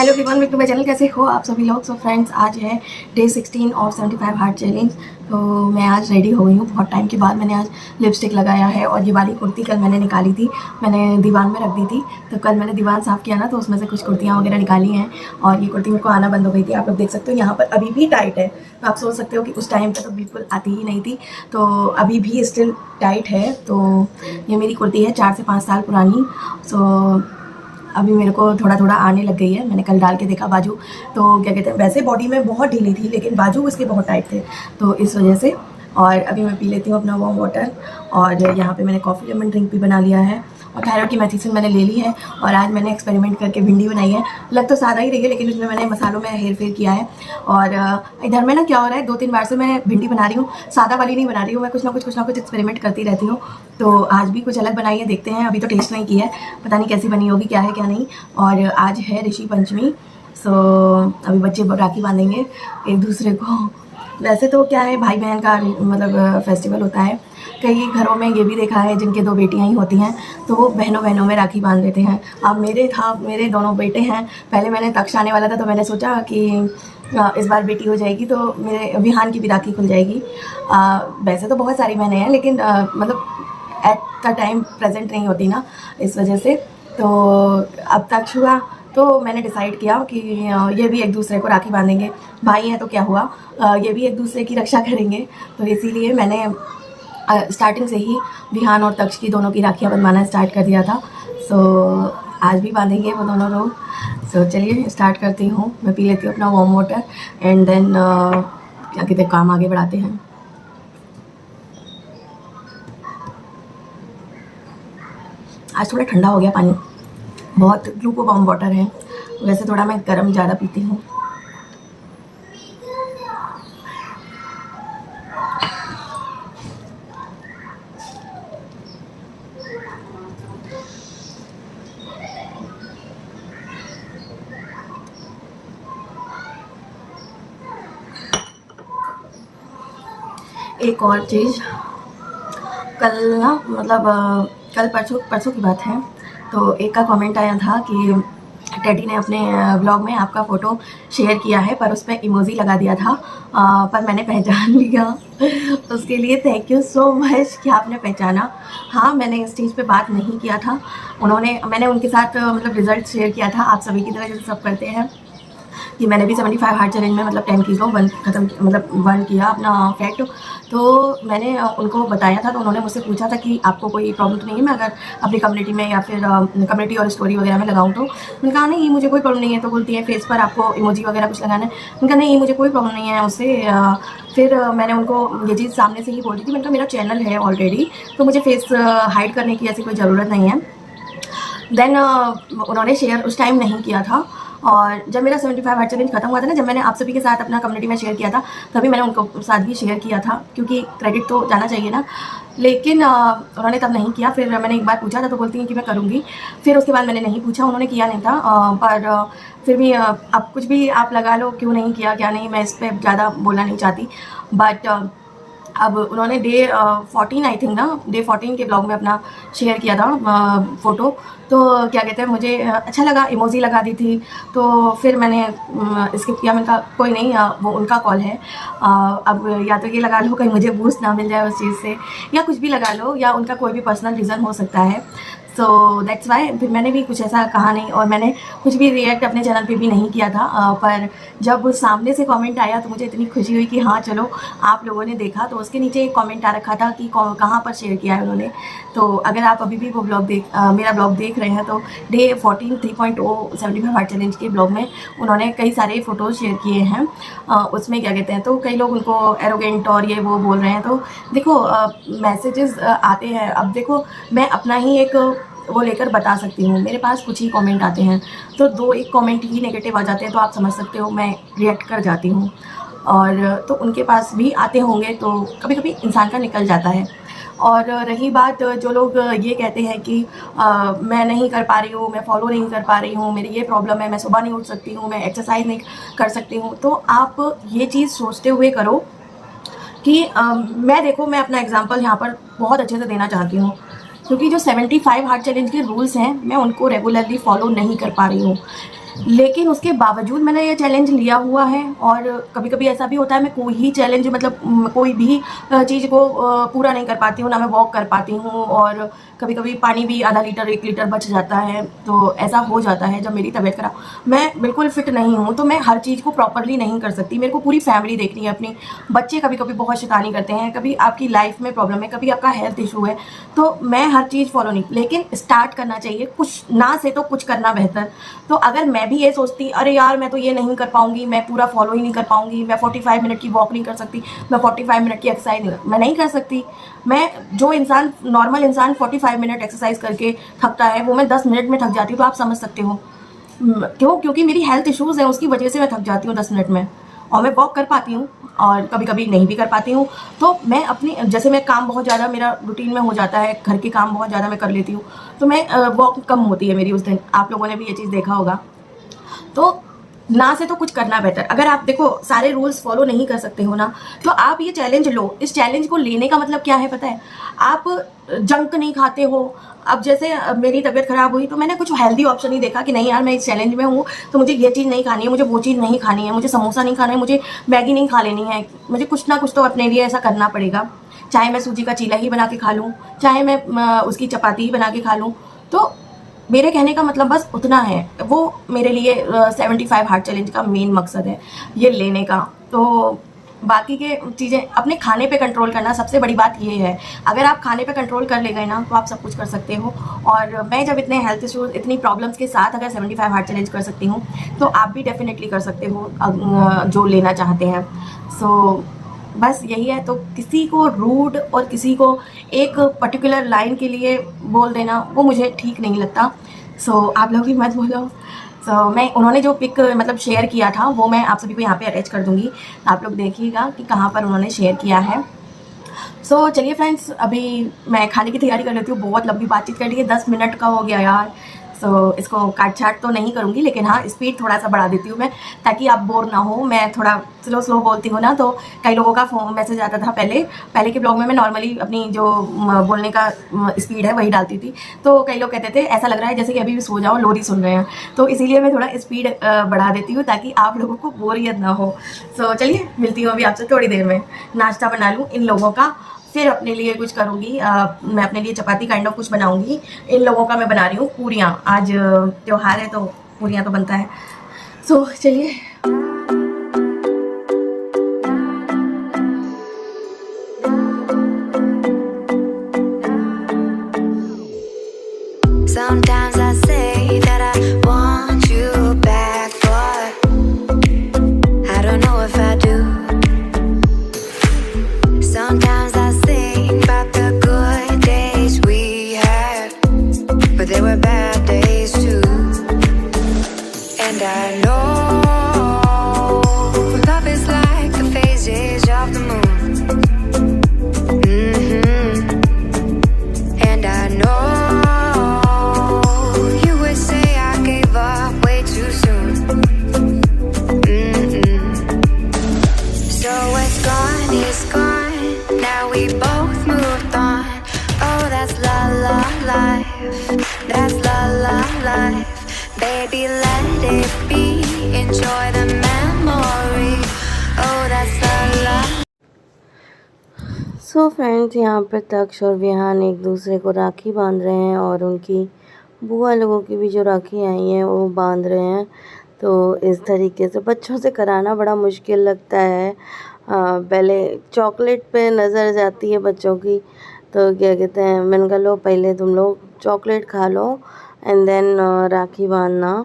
Hello everyone, welcome to my channel. कैसे हो आप सभी लोग। सो फ्रेंड्स, आज है डे 16 ऑफ 75 हार्ट चैलेंज। तो मैं आज रेडी हो गई हूँ। बहुत टाइम के बाद मैंने आज लिपस्टिक लगाया है और ये वाली कुर्ती कल मैंने निकाली थी, मैंने दीवान में रख दी थी। तो कल मैंने दीवान साफ़ किया ना, तो उसमें से कुछ कुर्तियाँ वगैरह निकाली हैं और ये कुर्ती मेरे को आना बंद हो गई थी। आप लोग देख सकते हो यहाँ पर अभी भी टाइट है। तो आप सोच सकते हो कि उस टाइम पर तो बिल्कुल आती ही नहीं थी, तो अभी भी स्टिल टाइट है। तो ये मेरी कुर्ती है 4 से 5 साल पुरानी। सो अभी मेरे को थोड़ा थोड़ा आने लग गई है। मैंने कल डाल के देखा बाजू, तो क्या कहते हैं, वैसे बॉडी में बहुत ढीली थी लेकिन बाजू उसके बहुत टाइट थे, तो इस वजह से। और अभी मैं पी लेती हूँ अपना वार्म वाटर। और यहाँ पे मैंने कॉफ़ी लेमन ड्रिंक भी बना लिया है और थायराइड की मेडिसिन मैंने ले ली है। और आज मैंने एक्सपेरिमेंट करके भिंडी बनाई है। लग तो सादा ही रही है लेकिन उसमें मैंने मसालों में हेर फेर किया है। और इधर में ना क्या हो रहा है, 2-3 बार से मैं भिंडी बना रही हूँ, सादा वाली नहीं बना रही हूँ। मैं कुछ ना कुछ एक्सपेरिमेंट करती रहती हूँ। तो आज भी कुछ अलग बनाई है, देखते हैं। अभी तो टेस्ट नहीं की है, पता नहीं कैसी बनी होगी, क्या है क्या नहीं। और आज है ऋषि पंचमी। सो अभी बच्चे राखी बांधेंगे एक दूसरे को। वैसे तो क्या है, भाई बहन का मतलब फेस्टिवल होता है। कई घरों में ये भी देखा है जिनके 2 बेटियां ही होती हैं, तो वो बहनों बहनों में राखी बांध देते हैं। अब मेरे दोनों बेटे हैं। पहले मैंने तक्ष आने वाला था, तो मैंने सोचा कि इस बार बेटी हो जाएगी तो मेरे विहान की भी राखी खुल जाएगी। वैसे तो बहुत सारी बहनें हैं लेकिन मतलब एट द टाइम प्रेजेंट नहीं होती ना, इस वजह से। तो अब तक हुआ तो मैंने डिसाइड किया कि ये भी एक दूसरे को राखी बांधेंगे। भाई हैं तो क्या हुआ, ये भी एक दूसरे की रक्षा करेंगे। तो इसीलिए मैंने स्टार्टिंग से ही विहान और तक्ष की दोनों की राखियाँ बनवाना स्टार्ट कर दिया था। सो आज भी बांधेंगे वो दोनों लोग। सो चलिए स्टार्ट करती हूँ। मैं पी लेती हूँ अपना वार्म वाटर एंड देन क्या कहते हैं, काम आगे बढ़ाते हैं। आज थोड़ा ठंडा हो गया पानी, बहुत ग्लूको वार्म वाटर है। वैसे थोड़ा मैं गर्म ज़्यादा पीती हूँ। एक और चीज़, कल ना मतलब कल परसों की बात है, तो एक का कमेंट आया था कि टेडी ने अपने ब्लॉग में आपका फ़ोटो शेयर किया है पर उस पर इमोजी लगा दिया था, पर मैंने पहचान लिया। उसके लिए थैंक यू सो मच कि आपने पहचाना। हाँ, मैंने इस चीज़ पे बात नहीं किया था। मैंने उनके साथ मतलब रिज़ल्ट शेयर किया था, आप सभी की तरह जैसे सब करते हैं, कि मैंने भी 75 हार्ट चैलेंज में मतलब 10 किलो बर्न किया अपना फैट। तो मैंने उनको बताया था, तो उन्होंने मुझसे पूछा था कि आपको कोई प्रॉब्लम तो नहीं है मैं अगर अपनी कम्युनिटी में या फिर कम्युनिटी और स्टोरी वगैरह में लगाऊँ तो। मैंने कहा नहीं, मुझे कोई प्रॉब्लम नहीं है। तो बोलती है फेस पर आपको इमोजी वगैरह कुछ लगाना है। मैंने कहा नहीं, मुझे कोई प्रॉब्लम नहीं है उससे। फिर मैंने उनको ये चीज़ सामने से ही बोल दी थी। मैंने कहा मेरा चैनल है ऑलरेडी, तो मुझे फेस हाइड करने की ऐसी कोई ज़रूरत नहीं है। देन उन्होंने शेयर उस टाइम नहीं किया था। और जब मेरा 75 हार्ट चैलेंज खत्म हुआ था ना, जब मैंने आप सभी के साथ अपना कम्युनिटी में शेयर किया था, तभी मैंने उनको साथ भी शेयर किया था, क्योंकि क्रेडिट तो जाना चाहिए ना। लेकिन उन्होंने तब नहीं किया। फिर मैंने एक बार पूछा था तो बोलती हैं कि मैं करूँगी। फिर उसके बाद मैंने नहीं पूछा, उन्होंने किया नहीं था। पर फिर भी अब कुछ भी आप लगा लो, क्यों नहीं किया क्या नहीं, मैं इस पर ज़्यादा बोलना नहीं चाहती। बट अब उन्होंने डे 14 आई थिंक ना, डे 14 के ब्लॉग में अपना शेयर किया था फ़ोटो। तो क्या कहते हैं, मुझे अच्छा लगा, इमोजी लगा दी थी। तो फिर मैंने स्किप किया। मैंने कहा कोई नहीं, वो उनका कॉल है। अब या तो ये लगा लो कहीं मुझे बूस्ट ना मिल जाए उस चीज़ से, या कुछ भी लगा लो, या उनका कोई भी पर्सनल रीज़न हो सकता है। सो दैट्स वाई फिर मैंने भी कुछ ऐसा कहा नहीं और मैंने कुछ भी रिएक्ट अपने चैनल पे भी नहीं किया था। पर जब सामने से कमेंट आया तो मुझे इतनी खुशी हुई कि हाँ चलो आप लोगों ने देखा। तो उसके नीचे एक कमेंट आ रखा था कि कहाँ पर शेयर किया है उन्होंने। तो अगर आप अभी भी वो ब्लॉग मेरा ब्लॉग देख रहे हैं, तो डे 14 3.0 75 हार्ट चैलेंज के ब्लॉग में उन्होंने कई सारे फ़ोटोज़ शेयर किए हैं। उसमें क्या कहते हैं, तो कई लोग उनको एरोगेंट और ये वो बोल रहे हैं। तो देखो मैसेजेस आते हैं। अब देखो मैं अपना ही एक वो लेकर बता सकती हूँ, मेरे पास कुछ ही कमेंट आते हैं, तो 2-1 कमेंट ही नेगेटिव आ जाते हैं, तो आप समझ सकते हो मैं रिएक्ट कर जाती हूँ। और तो उनके पास भी आते होंगे, तो कभी कभी इंसान का निकल जाता है। और रही बात जो लोग ये कहते हैं कि मैं नहीं कर पा रही हूँ, मैं फॉलो नहीं कर पा रही हूँ, मेरी ये प्रॉब्लम है, मैं सुबह नहीं उठ सकती हूँ, मैं एक्सरसाइज नहीं कर सकती हूँ, तो आप ये चीज़ सोचते हुए करो कि मैं अपना एग्जांपल यहाँ पर बहुत अच्छे से देना चाहती हूँ, क्योंकि जो 75 हार्ट चैलेंज के रूल्स हैं मैं उनको रेगुलरली फॉलो नहीं कर पा रही हूँ। लेकिन उसके बावजूद मैंने ये चैलेंज लिया हुआ है। और कभी कभी ऐसा भी होता है मैं कोई ही चैलेंज मतलब कोई भी चीज़ को पूरा नहीं कर पाती हूँ, ना मैं वॉक कर पाती हूँ, और कभी कभी पानी भी आधा लीटर 1 लीटर बच जाता है। तो ऐसा हो जाता है जब मेरी तबीयत खराब, मैं बिल्कुल फिट नहीं हूँ तो मैं हर चीज़ को प्रॉपरली नहीं कर सकती। मेरे को पूरी फैमिली देखनी है अपनी। बच्चे कभी कभी बहुत शैतानी करते हैं, कभी आपकी लाइफ में प्रॉब्लम है, कभी आपका हेल्थ इशू है, तो मैं हर चीज़ फॉलो नहीं, लेकिन स्टार्ट करना चाहिए, कुछ ना से तो कुछ करना बेहतर। तो अगर मैं भी ये सोचती अरे यार मैं तो ये नहीं कर पाऊंगी, मैं पूरा फॉलो ही नहीं कर पाऊंगी, मैं 45 मिनट की वॉक नहीं कर सकती, मैं 45 मिनट की एक्सरसाइज मैं नहीं कर सकती। मैं जो इंसान नॉर्मल इंसान 45 मिनट एक्सरसाइज करके थकता है वो मैं 10 मिनट में थक जाती हूँ। तो आप समझ सकते हो क्यों, क्योंकि मेरी हेल्थ इश्यूज़ हैं उसकी वजह से मैं थक जाती हूँ 10 मिनट में। और मैं वॉक कर पाती हूँ और कभी कभी नहीं भी कर पाती हूँ। तो मैं अपनी जैसे मैं काम बहुत ज़्यादा मेरा रूटीन में हो जाता है, घर के काम बहुत ज़्यादा मैं कर लेती हूँ, तो मैं वॉक कम होती है मेरी उस दिन। आप लोगों ने भी ये चीज़ देखा होगा। तो ना से तो कुछ करना बेहतर। अगर आप देखो सारे रूल्स फॉलो नहीं कर सकते हो ना, तो आप ये चैलेंज लो। इस चैलेंज को लेने का मतलब क्या है पता है? आप जंक नहीं खाते हो। अब जैसे मेरी तबीयत खराब हुई तो मैंने कुछ हेल्दी ऑप्शन ही देखा कि नहीं यार मैं इस चैलेंज में हूँ तो मुझे ये चीज़ नहीं खानी है, मुझे वो चीज़ नहीं खानी है, मुझे समोसा नहीं खाना है, मुझे मैगी नहीं खा लेनी है, मुझे कुछ ना कुछ तो अपने लिए ऐसा करना पड़ेगा। चाहे मैं सूजी का चीला ही बना के खा लूँ, चाहे मैं उसकी चपाती ही बना के खा लूँ। तो मेरे कहने का मतलब बस उतना है। वो मेरे लिए 75 हार्ट चैलेंज का मेन मकसद है ये लेने का। तो बाकी के चीज़ें अपने खाने पे कंट्रोल करना सबसे बड़ी बात ये है। अगर आप खाने पे कंट्रोल कर ले गए ना तो आप सब कुछ कर सकते हो। और मैं जब इतने हेल्थ इश्यूज इतनी प्रॉब्लम्स के साथ अगर 75 हार्ट चैलेंज कर सकती हूँ तो आप भी डेफिनेटली कर सकते हो जो लेना चाहते हैं। सो बस यही है। तो किसी को रूड और किसी को एक पर्टिकुलर लाइन के लिए बोल देना वो मुझे ठीक नहीं लगता। सो आप लोग भी मत बोलो। सो मैं उन्होंने जो पिक मतलब शेयर किया था वो मैं आप सभी को यहाँ पे अटैच कर दूँगी, आप लोग देखिएगा कि कहाँ पर उन्होंने शेयर किया है। सो चलिए फ्रेंड्स, अभी मैं खाने की तैयारी कर लेती हूँ। बहुत लंबी बातचीत कर ली है, 10 मिनट का हो गया यार। सो इसको काट छाट तो नहीं करूँगी, लेकिन हाँ स्पीड थोड़ा सा बढ़ा देती हूँ मैं, ताकि आप बोर ना हो। मैं थोड़ा स्लो स्लो बोलती हूँ ना, तो कई लोगों का फोन मैसेज आता था पहले पहले के ब्लॉग में। मैं नॉर्मली अपनी जो बोलने का स्पीड है वही डालती थी, तो कई लोग कहते थे ऐसा लग रहा है जैसे कि अभी भी सो जाओ, लोरी सुन रहे हैं। तो इसीलिए मैं थोड़ा स्पीड बढ़ा देती हूँ ताकि आप लोगों को बोरियत ना हो। सो चलिए मिलती हूँ अभी आपसे थोड़ी देर में। नाश्ता बना लूँ इन लोगों का, फिर अपने लिए कुछ करूँगी। मैं अपने लिए चपाती काइंड ऑफ कुछ बनाऊँगी। इन लोगों का मैं बना रही हूँ पूरियाँ। आज त्योहार है तो पूरियाँ तो बनता है। सो चलिए। Sometimes I say that I want you back, but I don't know if I do. Sometimes I think about the good days we had, but there were bad days too. And I know love is like the phases of the moon. And I know you would say I gave up way too soon. So what's gone is gone. Now we both moved on. Oh, that's la la life. That's la la life. Baby, let it be. Enjoy the memory. Oh, that's la la. So friends, यहाँ पर तक्ष और विहान एक दूसरे को राखी बांध रहे हैं और उनकी बुआ लोगों की भी जो राखी आई हैं वो बांध रहे हैं। तो इस तरीके से बच्चों से कराना बड़ा मुश्किल लगता है। पहले चॉकलेट पे नज़र जाती है बच्चों की, तो क्या कहते हैं, मैंने कहा लो पहले तुम लोग चॉकलेट खा लो एंड देन राखी बांधना।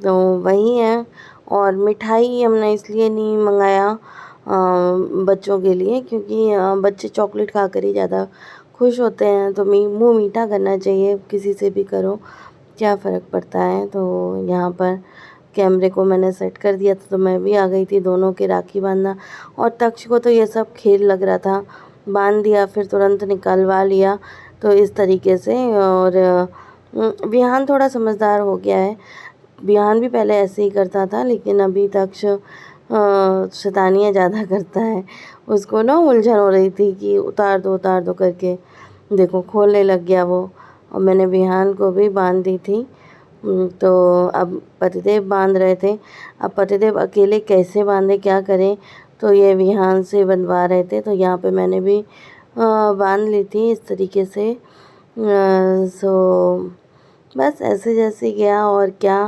तो वही है। और मिठाई हमने इसलिए नहीं मंगाया बच्चों के लिए, क्योंकि बच्चे चॉकलेट खाकर ही ज़्यादा खुश होते हैं। तो मुँह मीठा करना चाहिए, किसी से भी करो, क्या फ़र्क पड़ता है। तो यहाँ पर कैमरे को मैंने सेट कर दिया था, तो मैं भी आ गई थी दोनों के राखी बांधना। और तक्ष को तो ये सब खेल लग रहा था, बांध दिया फिर तुरंत निकलवा लिया, तो इस तरीके से। और विहान थोड़ा समझदार हो गया है। विहान भी पहले ऐसे ही करता था, लेकिन अभी तक्ष शैतानियाँ ज़्यादा करता है। उसको ना उलझन हो रही थी कि उतार दो करके, देखो खोलने लग गया वो। और मैंने विहान को भी बांध दी थी। तो अब पतिदेव बांध रहे थे। अब पतिदेव अकेले कैसे बांधे, क्या करें, तो ये विहान से बनवा रहे थे। तो यहाँ पे मैंने भी बांध ली थी इस तरीके से। सो बस ऐसे जैसे गया, और क्या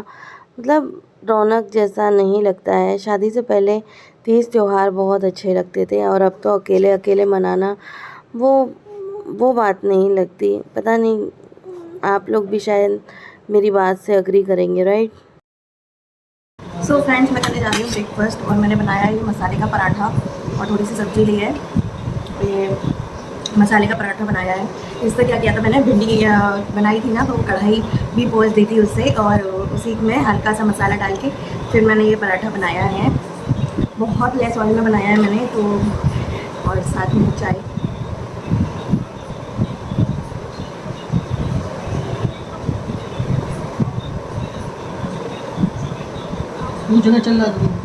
मतलब रौनक जैसा नहीं लगता है। शादी से पहले तीज त्यौहार बहुत अच्छे लगते थे, और अब तो अकेले अकेले मनाना वो बात नहीं लगती। पता नहीं, आप लोग भी शायद मेरी बात से अग्री करेंगे, राइट। सो फ्रेंड्स, मैं करने जा रही हूँ ब्रेकफास्ट, और मैंने बनाया है ये मसाले का पराठा और थोड़ी सी सब्ज़ी ली है। ये मसाले का पराठा बनाया है। इससे क्या किया था मैंने, भिंडी बनाई थी ना, तो कढ़ाई भी पोंछ दी थी उससे, और उसी में हल्का सा मसाला डाल के फिर मैंने ये पराठा बनाया है। बहुत लेस ऑयल में बनाया है मैंने तो, और साथ में चाय। जगह चल रहा है।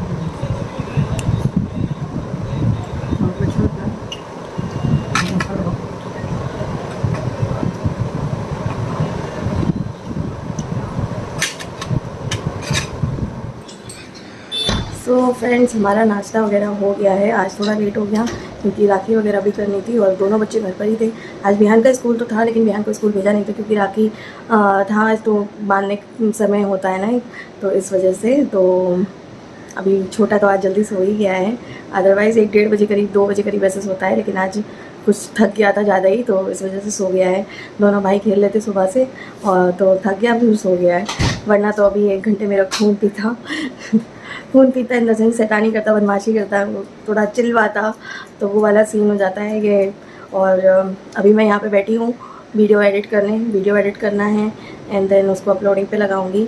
सो फ्रेंड्स, हमारा नाश्ता वगैरह हो गया है। आज थोड़ा लेट हो गया क्योंकि राखी वगैरह भी करनी थी, और दोनों बच्चे घर पर ही थे। आज बिहान का स्कूल तो था, लेकिन बिहान को स्कूल भेजा नहीं था क्योंकि राखी था आज, तो बांधने समय होता है ना, तो इस वजह से। तो अभी छोटा तो आज जल्दी सो ही गया है, अदरवाइज़ 1-1:30 बजे करीब, 2 बजे करीब वैसे सोता है, लेकिन आज कुछ थक गया था ज़्यादा ही, तो इस वजह से सो गया है। दोनों भाई खेल लेते सुबह से, और तो थक गया, फिर सो गया है। वरना तो अभी 1 घंटे मेरा खून पीता खून पीता इन द सेंस शैतानी करता, बदमाशी करता है, वो थोड़ा चिल्लाता, तो वो वाला सीन हो जाता है ये। और अभी मैं यहाँ पे बैठी हूँ वीडियो एडिट करना है, एंड देन उसको अपलोडिंग पे लगाऊंगी।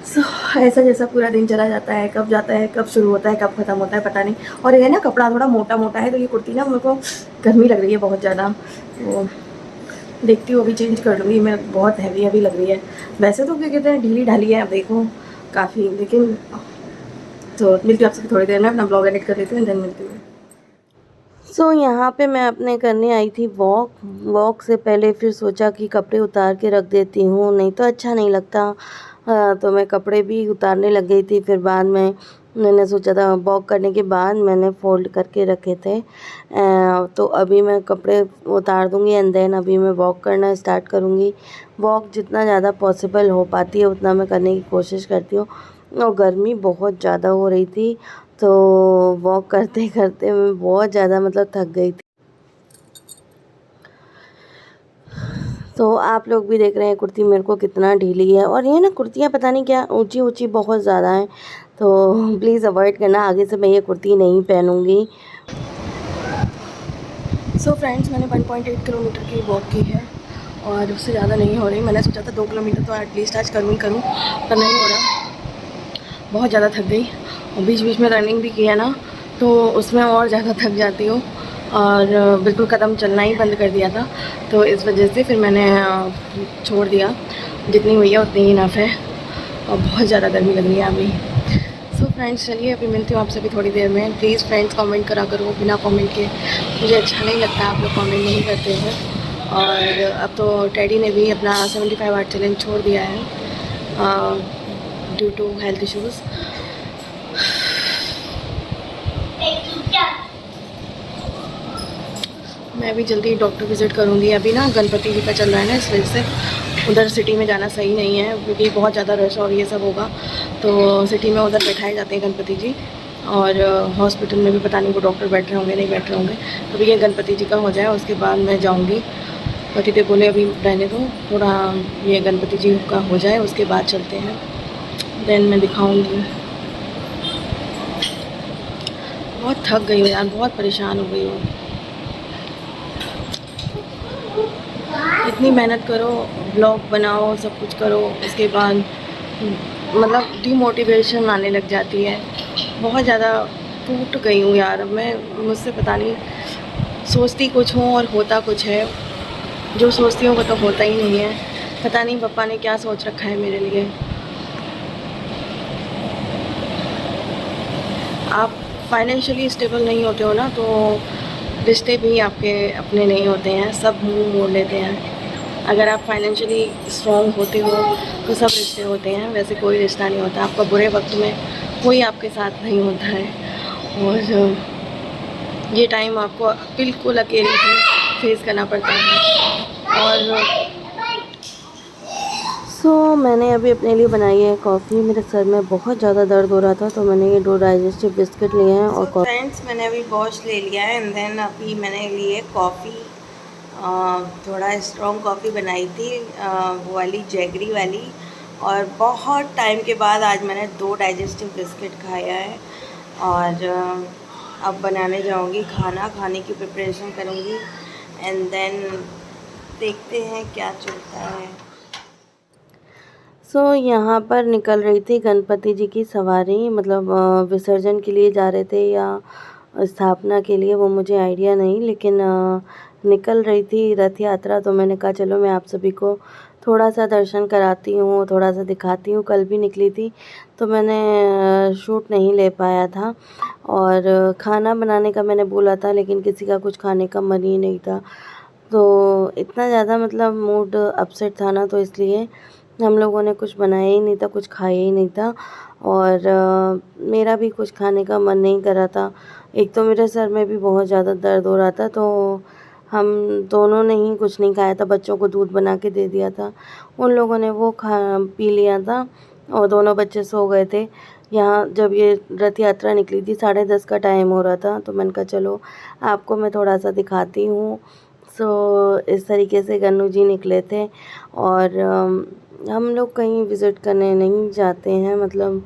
सो ऐसा जैसा पूरा दिन चला जाता है, कब जाता है, कब शुरू होता है, कब ख़त्म होता है, पता नहीं। और ये ना कपड़ा थोड़ा मोटा मोटा है, तो ये कुर्ती ना मेरे को गर्मी लग रही है बहुत ज़्यादा। वो देखती हूँ, अभी चेंज कर लूँगी मैं, बहुत हैवी लग रही है। वैसे तो क्या कहते हैं, ढीली ढाली है, अब देखो काफ़ी, लेकिन तो मिलती हूँ आपसे थोड़ी देर में, अपना ब्लॉग एडिट कर लेती हूँ, देन मिलती हूँ। सो यहाँ पे मैं अपने करने आई थी वॉक से पहले फिर सोचा कि कपड़े उतार के रख देती हूँ, नहीं तो अच्छा नहीं लगता। तो मैं कपड़े भी उतारने लग गई थी। फिर बाद में मैंने सोचा था, वॉक करने के बाद मैंने फ़ोल्ड करके रखे थे। तो अभी मैं कपड़े उतार दूँगी, एंड देन अभी मैं वॉक करना स्टार्ट करूँगी। वॉक जितना ज़्यादा पॉसिबल हो पाती है उतना मैं करने की कोशिश करती हूँ, और गर्मी बहुत ज़्यादा हो रही थी, तो वॉक करते करते मैं बहुत ज़्यादा मतलब थक गई थी। तो आप लोग भी देख रहे हैं कुर्ती मेरे को कितना ढीली है, और ये ना कुर्तियाँ पता नहीं क्या ऊंची ऊंची बहुत ज़्यादा हैं, तो प्लीज़ अवॉइड करना, आगे से मैं ये कुर्ती नहीं पहनूंगी। सो फ्रेंड्स, मैंने 1.8 किलोमीटर की वॉक की है, और उससे ज़्यादा नहीं हो रही। मैंने सोचा था 2 किलोमीटर तो एटलीस्ट आज करूँ, पर नहीं हो रहा, बहुत ज़्यादा थक गई। और बीच बीच में रनिंग भी किया ना, तो उसमें और ज़्यादा थक जाती हूँ, और बिल्कुल कदम चलना ही बंद कर दिया था। तो इस वजह से फिर मैंने छोड़ दिया, जितनी हुई है उतनी ही इनफ है, और बहुत ज़्यादा गर्मी लग रही है अभी। सो फ्रेंड्स, चलिए अभी मिलती हूँ आपसे भी थोड़ी देर में। प्लीज़ फ्रेंड्स कमेंट करा करो, बिना कमेंट के मुझे अच्छा नहीं लगता, आप लोग कमेंट नहीं करते हैं। और अब तो टेडी ने भी अपना 75 आवर चैलेंज छोड़ दिया है ड्यू टू हेल्थ इश्यूज़। मैं भी जल्दी डॉक्टर विज़िट करूँगी। अभी ना गणपति जी का चल रहा है ना, इस वजह से उधर सिटी में जाना सही नहीं है, क्योंकि बहुत ज़्यादा रश और ये सब होगा, तो सिटी में उधर बैठाए जाते हैं गणपति जी। और हॉस्पिटल में भी पता नहीं वो डॉक्टर बैठ रहे होंगे नहीं बैठ रहे होंगे। तो अभी ये गणपति जी का हो जाए, उसके बाद मैं जाऊँगी। पतिदेव बोले अभी रहने दो, थोड़ा ये गणपति जी का हो जाए, उसके बाद चलते हैं, देन मैं दिखाऊँगी। बहुत थक गई हूँ यार, बहुत परेशान हो गई हूँ। इतनी मेहनत करो, ब्लॉग बनाओ, सब कुछ करो, उसके बाद मतलब डिमोटिवेशन आने लग जाती है। बहुत ज़्यादा टूट गई हूँ यार मैं, मुझसे पता नहीं, सोचती कुछ हूँ और होता कुछ है। जो सोचती हूँ वो तो होता ही नहीं है। पता नहीं पापा ने क्या सोच रखा है मेरे लिए। आप फाइनेंशियली स्टेबल नहीं होते हो ना, तो रिश्ते भी आपके अपने नहीं होते हैं, सब मुँह मोड़ लेते हैं। अगर आप फाइनेंशियली स्ट्रॉन्ग होते हो तो सब रिश्ते होते हैं, वैसे कोई रिश्ता नहीं होता। आपका बुरे वक्त में कोई आपके साथ नहीं होता है, और ये टाइम आपको बिल्कुल अकेले ही फेस करना पड़ता है। और मैंने अभी अपने लिए बनाई है कॉफ़ी। मेरे सर में बहुत ज़्यादा दर्द हो रहा था, तो मैंने ये 2 डाइजेस्टिव बिस्किट लिए हैं और फ्रेंड्स मैंने अभी वॉश ले लिया है एंड देन अभी मैंने लिए कॉफ़ी। थोड़ा स्ट्रॉन्ग कॉफ़ी बनाई थी, वो वाली जैगरी वाली, और बहुत टाइम के बाद आज मैंने 2 डाइजेस्टिव बिस्किट खाया है। और अब बनाने जाऊंगी खाने की प्रिपरेशन करूंगी एंड देन देखते हैं क्या चलता है। यहाँ पर निकल रही थी गणपति जी की सवारी, मतलब विसर्जन के लिए जा रहे थे या स्थापना के लिए, वो मुझे आइडिया नहीं, लेकिन निकल रही थी रथ यात्रा। तो मैंने कहा चलो मैं आप सभी को थोड़ा सा दर्शन कराती हूँ, थोड़ा सा दिखाती हूँ। कल भी निकली थी तो मैंने शूट नहीं ले पाया था, और खाना बनाने का मैंने बोला था लेकिन किसी का कुछ खाने का मन ही नहीं था। तो इतना ज़्यादा मतलब मूड अपसेट था ना, तो इसलिए हम लोगों ने कुछ बनाया ही नहीं था, कुछ खाया ही नहीं था, और मेरा भी कुछ खाने का मन नहीं कर रहा था। एक तो मेरे सर में भी बहुत ज़्यादा दर्द हो रहा था, तो हम दोनों ने ही कुछ नहीं खाया था। बच्चों को दूध बना के दे दिया था, उन लोगों ने वो पी लिया था, और दोनों बच्चे सो गए थे। यहाँ जब ये रथ यात्रा निकली थी 10:30 का टाइम हो रहा था, तो मैंने कहा चलो आपको मैं थोड़ा सा दिखाती हूँ। इस तरीके से गन्नू जी निकले थे, और हम लोग कहीं विज़िट करने नहीं जाते हैं, मतलब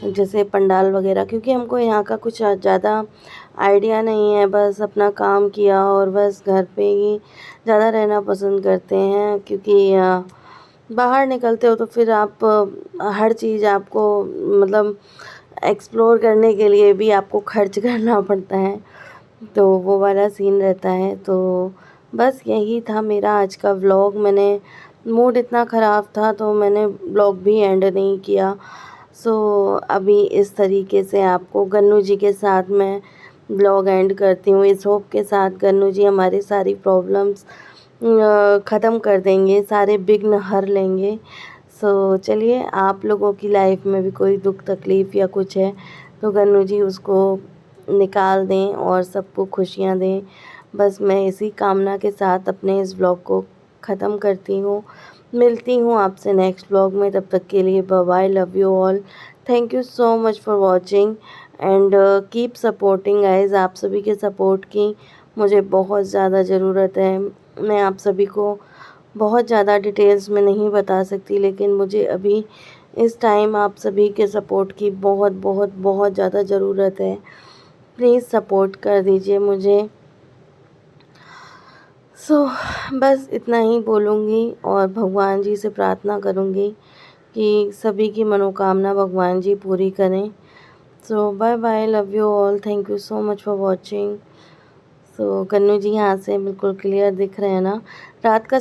जैसे पंडाल वगैरह, क्योंकि हमको यहाँ का कुछ ज़्यादा आइडिया नहीं है। बस अपना काम किया और बस घर पे ही ज़्यादा रहना पसंद करते हैं, क्योंकि बाहर निकलते हो तो फिर आप हर चीज़ आपको मतलब एक्सप्लोर करने के लिए भी आपको खर्च करना पड़ता है, तो वो वाला सीन रहता है। तो बस यही था मेरा आज का व्लॉग। मैंने मूड इतना ख़राब था तो मैंने व्लॉग भी एंड नहीं किया। अभी इस तरीके से आपको गन्नू जी के साथ मैं व्लॉग एंड करती हूँ, इस होप के साथ गन्नू जी हमारी सारी प्रॉब्लम्स ख़त्म कर देंगे, सारे विघ्न हर लेंगे। चलिए, आप लोगों की लाइफ में भी कोई दुख तकलीफ़ या कुछ है तो गन्नू जी उसको निकाल दें और सबको खुशियाँ दें। बस मैं इसी कामना के साथ अपने इस व्लॉग को ख़त्म करती हूँ। मिलती हूँ आपसे नेक्स्ट व्लॉग में, तब तक के लिए bye bye, love you all, thank you so much for watching and keep supporting guys. आप सभी के सपोर्ट की मुझे बहुत ज़्यादा ज़रूरत है। मैं आप सभी को बहुत ज़्यादा डिटेल्स में नहीं बता सकती, लेकिन मुझे अभी इस टाइम आप सभी के सपोर्ट की बहुत बहुत बहुत ज़्यादा ज़रूरत है। प्लीज़ सपोर्ट कर दीजिए मुझे। बस इतना ही बोलूँगी और भगवान जी से प्रार्थना करूँगी कि सभी की मनोकामना भगवान जी पूरी करें। Bye bye, love you all, thank you so much for watching. Gannu ji यहाँ से बिल्कुल क्लियर दिख रहे हैं ना, रात का